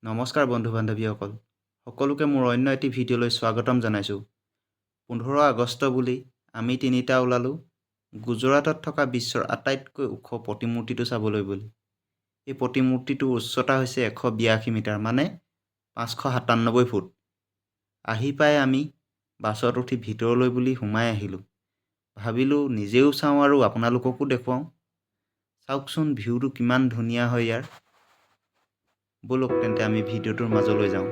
নমস্কাৰ বন্ধু বান্ধৱীসকল সকলোকে মোৰ অন্য এটি ভিডিঅ'লৈ স্বাগতম জনাইছোঁ। 15 আগষ্ট বুলি আমি তিনিটা ওলালোঁ গুজৰাটত থকা বিশ্বৰ আটাইতকৈ ওখ প্ৰতিমূৰ্তিটো চাবলৈ বুলি। এই প্ৰতিমূৰ্তিটোৰ উচ্চতা হৈছে 182 মিটাৰ মানে 597 ফুট। আহি পাই আমি বাছত উঠি ভিতৰলৈ বুলি সোমাই আহিলোঁ। ভাবিলোঁ নিজেও চাওঁ আৰু আপোনালোককো দেখুৱাওঁ। চাওকচোন ভিউটো কিমান ধুনীয়া হয় ইয়াৰ। বলক তেন্তে আমি ভিডিঅ'টোৰ মাজলৈ যাওঁ।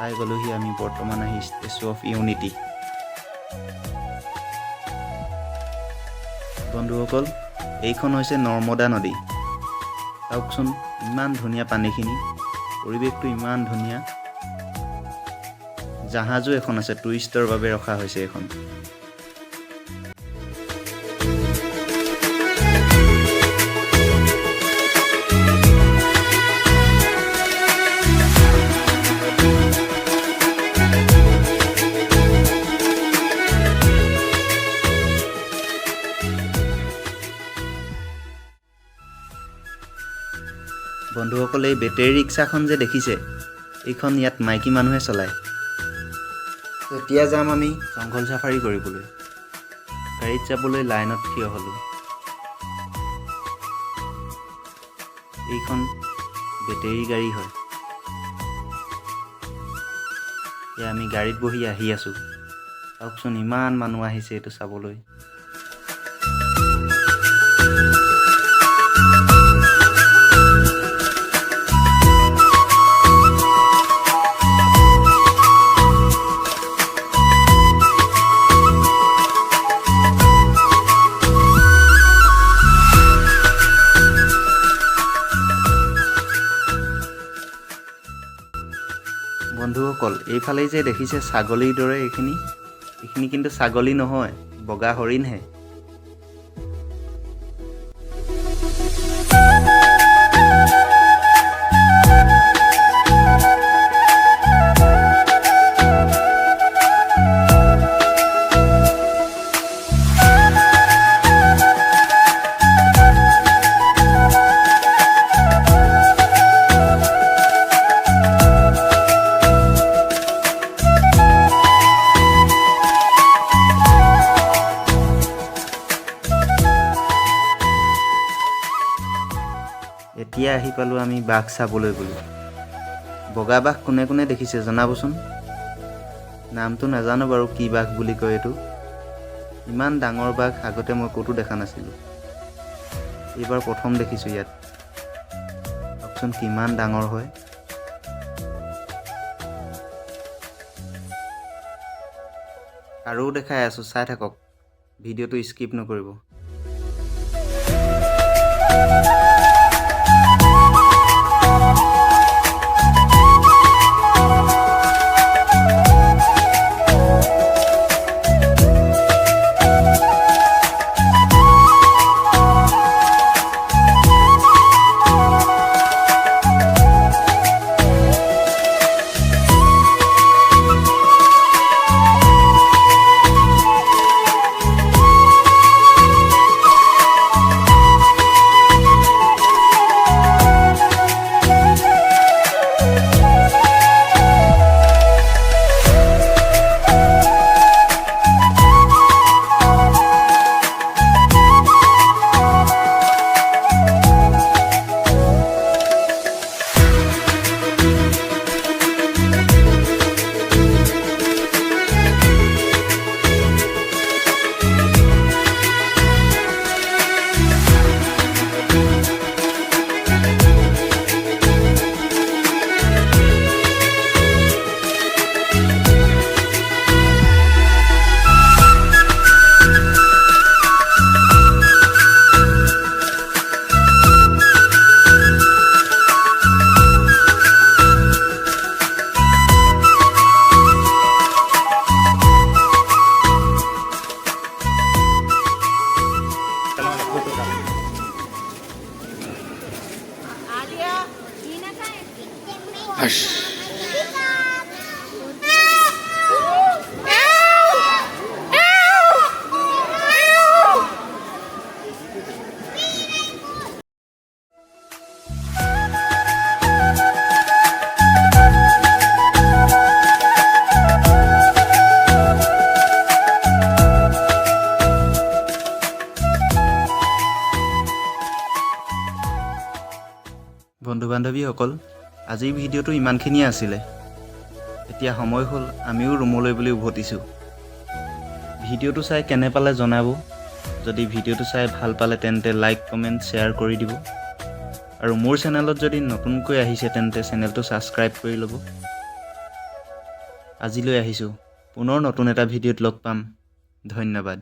পাই গ'লোহি আমি বৰ্তমান আহি ষ্টেচু অফ ইউনিটি। বন্ধুসকল এইখন হৈছে নৰ্মদা নদী। চাওকচোন ইমান ধুনীয়া পানীখিনি, পৰিৱেশটো ইমান ধুনীয়া। জাহাজো এখন আছে, টুৰিষ্টৰ বাবে ৰখা হৈছে এখন। বন্ধুসকল এই বেটেৰী ৰিক্সাখন যে দেখিছে, এইখন ইয়াত মাইকী মানুহে চলায়। এতিয়া যাম আমি জংঘল চাফাৰী কৰিবলৈ। গাড়ীত যাবলৈ লাইনত থিয় হ'লোঁ। এইখন বেটেৰী গাড়ী হয়। এতিয়া আমি গাড়ীত বহি আহি আছোঁ। চাওকচোন ইমান মানুহ আহিছে এইটো চাবলৈ। বন্ধুসকল এইফালে যে দেখিছে ছাগলীৰ দৰে এইখিনি কিন্তু ছাগলী নহয়, বগা হৰিণহে। এতিয়া আহি পালোঁ আমি বাঘ চাবলৈ বুলি। বগা বাঘ কোনে কোনে দেখিছে জনাবচোন। নামটো নাজানো বাৰু কি বাঘ বুলি কয় এইটো। ইমান ডাঙৰ বাঘ আগতে মই ক'তো দেখা নাছিলোঁ। এইবাৰ প্ৰথম দেখিছোঁ ইয়াত। চাওকচোন কিমান ডাঙৰ হয়। আৰু দেখাই আছোঁ, চাই থাকক, ভিডিঅ'টো স্কিপ নকৰিব। বন্ধু বান্ধৱীসকল, আজিৰ ভিডিঅ'টো ইমানখিনিয়ে আছিলে। এতিয়া সময় হ'ল আমিও ৰুমলৈ বুলি উভতিছোঁ। ভিডিঅ'টো চাই কেনে পালে জনাব। যদি ভিডিঅ'টো চাই ভাল পালে তেন্তে লাইক কমেণ্ট শ্বেয়াৰ কৰি দিব। আৰু মোৰ চেনেলত যদি নতুনকৈ আহিছে তেন্তে চেনেলটো ছাবস্ক্ৰাইব কৰি ল'ব। আজিলৈ আহিছোঁ, পুনৰ নতুন এটা ভিডিঅ'ত লগ পাম। ধন্যবাদ।